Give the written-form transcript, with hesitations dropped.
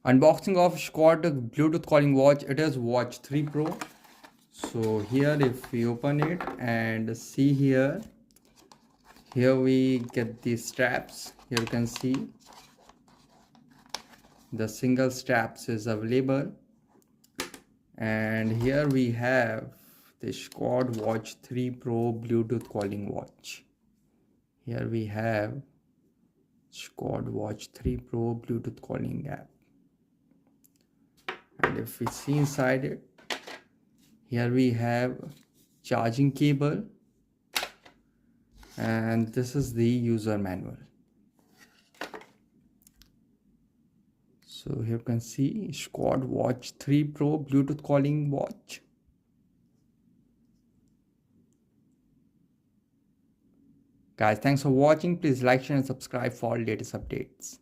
Unboxing of SHKOD Bluetooth calling watch. It is Watch 3 Pro. So here if we open it and see here we get the straps. Here you can see the single straps is available, and here we have the SHKOD Watch 3 Pro Bluetooth calling watch. Here we have SHKOD Watch 3 Pro Bluetooth calling app, and if we see inside it, here we have charging cable, and this is the user manual. So here you can see SHKOD Watch 3 Pro Bluetooth calling watch. Guys, thanks for watching. Please like, share and subscribe for all latest updates.